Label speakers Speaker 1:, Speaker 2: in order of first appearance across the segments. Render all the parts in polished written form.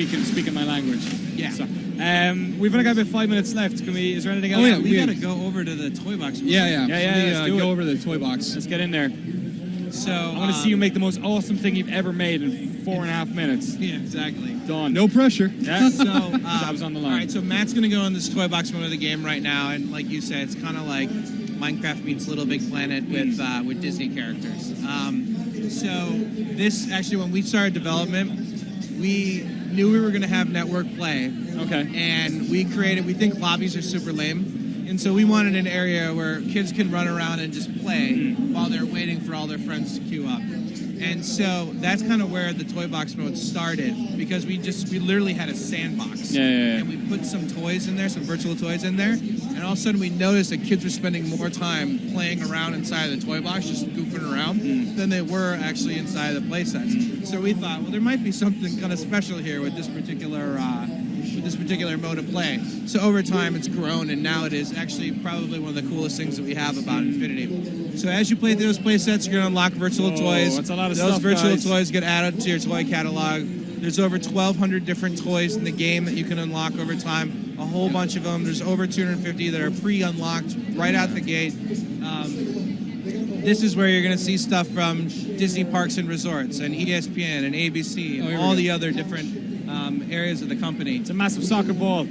Speaker 1: speaking my language.
Speaker 2: Yeah.
Speaker 1: So, we've only got about 5 minutes left. Is there anything else?
Speaker 3: Oh, yeah,
Speaker 2: we got to go over to the toy box.
Speaker 3: Yeah.
Speaker 1: Let's do it.
Speaker 3: Go over to the toy box.
Speaker 1: Let's get in there.
Speaker 2: So
Speaker 1: I want to see you make the most awesome thing you've ever made in 4.5 minutes.
Speaker 2: Yeah, exactly.
Speaker 1: Done.
Speaker 3: No pressure.
Speaker 1: Yeah.
Speaker 2: So
Speaker 1: Job's on the line.
Speaker 2: All right, so Matt's going to go in this toy box mode of the game right now, and like you said, it's kind of like Minecraft meets Little Big Planet with Disney characters. So this actually, when we started development, we knew we were going to have network play.
Speaker 1: Okay.
Speaker 2: And we think lobbies are super lame. And so we wanted an area where kids can run around and just play while they're waiting for all their friends to queue up. And so that's kind of where the toy box mode started, because we literally had a sandbox.
Speaker 1: Yeah.
Speaker 2: And we put some toys in there, some virtual toys in there, and all of a sudden we noticed that kids were spending more time playing around inside of the toy box, just goofing around, than they were actually inside of the play sets. So we thought, well, there might be something kind of special here with this particular mode of play. So over time, it's grown, and now it is actually probably one of the coolest things that we have about Infinity. So as you play through those play sets, you're going to unlock virtual toys.
Speaker 1: That's a lot of
Speaker 2: those
Speaker 1: stuff,
Speaker 2: virtual
Speaker 1: guys.
Speaker 2: toys get added to your toy catalog. There's over 1,200 different toys in the game that you can unlock over time. A whole bunch of them. There's over 250 that are pre-unlocked right out the gate. This is where you're going to see stuff from Disney Parks and Resorts and ESPN and ABC and all the other different areas of the company.
Speaker 1: It's a massive soccer ball.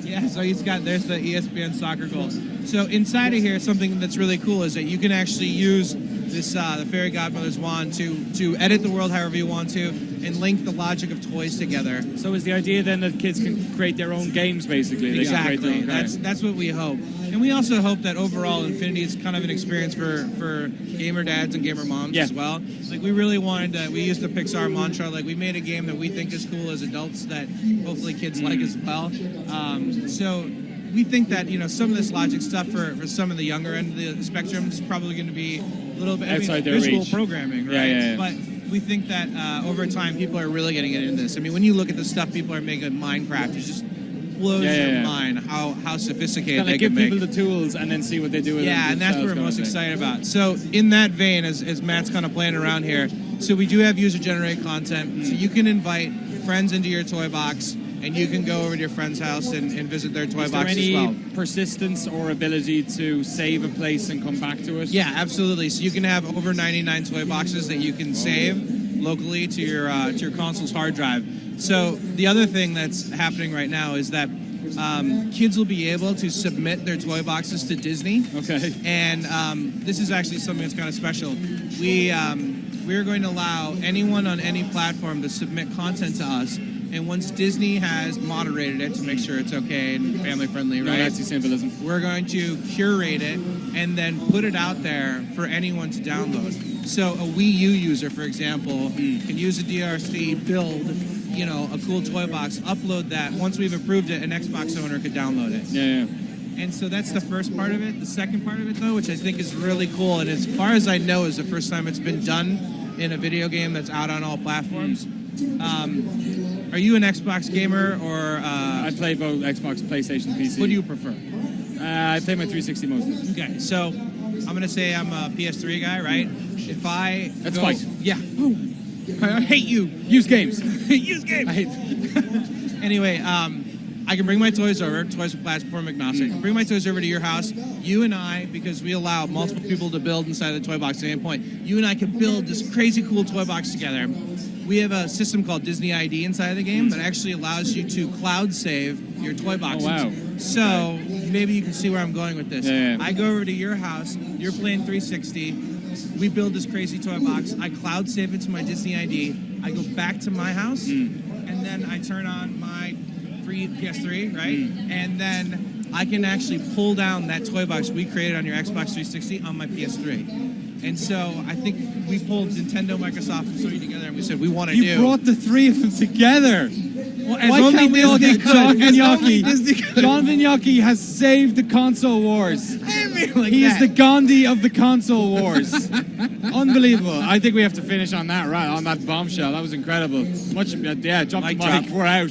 Speaker 2: Yeah, so there's the ESPN soccer goal. So inside of here, something that's really cool is that you can actually use this the Fairy Godmother's wand to edit the world however you want to and link the logic of toys together.
Speaker 1: So is the idea then that kids can create their own games, basically? They can create their
Speaker 2: Exactly.
Speaker 1: own games.
Speaker 2: That's what we hope. And we also hope that overall Infinity is kind of an experience for gamer dads and gamer moms as well. Like we really wanted we used the Pixar mantra, like we made a game that we think is cool as adults that hopefully kids like as well. So we think that, some of this logic stuff for some of the younger end of the spectrum is probably going to be a little bit
Speaker 1: outside their
Speaker 2: visual
Speaker 1: reach.
Speaker 2: programming, right?
Speaker 1: Yeah.
Speaker 2: But we think that over time people are really going to get into this. I mean, when you look at the stuff people are making in Minecraft, it just blows your mind how sophisticated they
Speaker 1: give
Speaker 2: can make.
Speaker 1: people the tools and then see what they do with them.
Speaker 2: Yeah, and that's what we're most excited about. So in that vein, as Matt's kind of playing around here, so we do have user-generated content. So you can invite friends into your toy box, and you can go over to your friend's house and visit their toy box as well.
Speaker 1: Is there any persistence or ability to save a place and come back to it?
Speaker 2: Yeah, absolutely. So you can have over 99 toy boxes that you can save locally to your console's hard drive. So the other thing that's happening right now is that kids will be able to submit their toy boxes to Disney.
Speaker 1: Okay.
Speaker 2: And this is actually something that's kind of special. We're going to allow anyone on any platform to submit content to us. And once Disney has moderated it to make sure it's okay and family friendly, right?
Speaker 1: No Nazi symbolism.
Speaker 2: We're going to curate it and then put it out there for anyone to download. So a Wii U user, for example, can use a DRC, build, a cool toy box, upload that. Once we've approved it, an Xbox owner could download it.
Speaker 1: Yeah.
Speaker 2: And so that's the first part of it. The second part of it, though, which I think is really cool, and as far as I know, is the first time it's been done in a video game that's out on all platforms. Are you an Xbox gamer or?
Speaker 1: I play both Xbox, PlayStation, PC.
Speaker 2: What do you prefer?
Speaker 1: I play my 360 mostly.
Speaker 2: Okay, so I'm gonna say I'm a PS3 guy, right? If I
Speaker 1: Let's fight.
Speaker 2: Yeah. I hate you.
Speaker 1: Use games.
Speaker 2: Use games.
Speaker 1: I hate.
Speaker 2: Anyway, I can bring my toys over. Toys are platform agnostic. Bring my toys over to your house. You and I, because we allow multiple people to build inside the toy box at any point, you and I can build this crazy cool toy box together. We have a system called Disney ID inside of the game that actually allows you to cloud save your toy boxes.
Speaker 1: Oh, wow.
Speaker 2: So maybe you can see where I'm going with this.
Speaker 1: Yeah.
Speaker 2: I go over to your house. You're playing 360. We build this crazy toy box. I cloud save it to my Disney ID. I go back to my house, and then I turn on my free PS3, right? And then I can actually pull down that toy box we created on your Xbox 360 on my PS3. And so I think we pulled Nintendo, Microsoft, and Sony together, and we said we want to do.
Speaker 1: You brought the three of them together.
Speaker 2: Well,
Speaker 1: Why can't we all get John Vignacchi?
Speaker 2: Disney could.
Speaker 1: John Vignacchi has saved the console wars.
Speaker 2: I mean, like
Speaker 1: He is
Speaker 2: that.
Speaker 1: the Gandhi of the console wars. Unbelievable. I think we have to finish on that, right? On that bombshell. That was incredible. Drop the
Speaker 2: Mic
Speaker 1: mic.
Speaker 2: drop.
Speaker 1: We're out.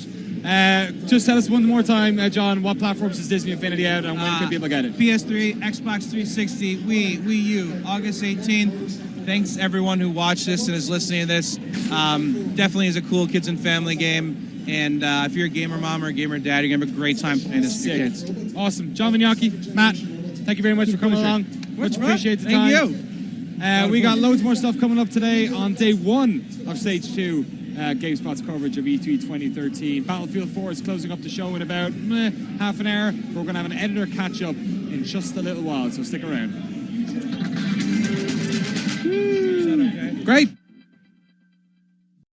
Speaker 1: Just tell us one more time, John, what platforms is Disney Infinity out and when can people get it?
Speaker 2: PS3, Xbox 360, Wii U, August 18th. Thanks everyone who watched this and is listening to this. Definitely is a cool kids and family game. And if you're a gamer mom or a gamer dad, you're going to have a great time playing this with your
Speaker 1: Sick.
Speaker 2: kids.
Speaker 1: Awesome. John Vignacchi, Matt, thank you very much for coming along. Much appreciated the time.
Speaker 2: Thank you.
Speaker 1: We got loads more stuff coming up today on day 1 of Stage 2. GameSpot's coverage of E3 2013. Battlefield 4 is closing up the show in about half an hour. We're going to have an editor catch-up in just a little while, so stick around.
Speaker 2: Is that okay?
Speaker 1: Great.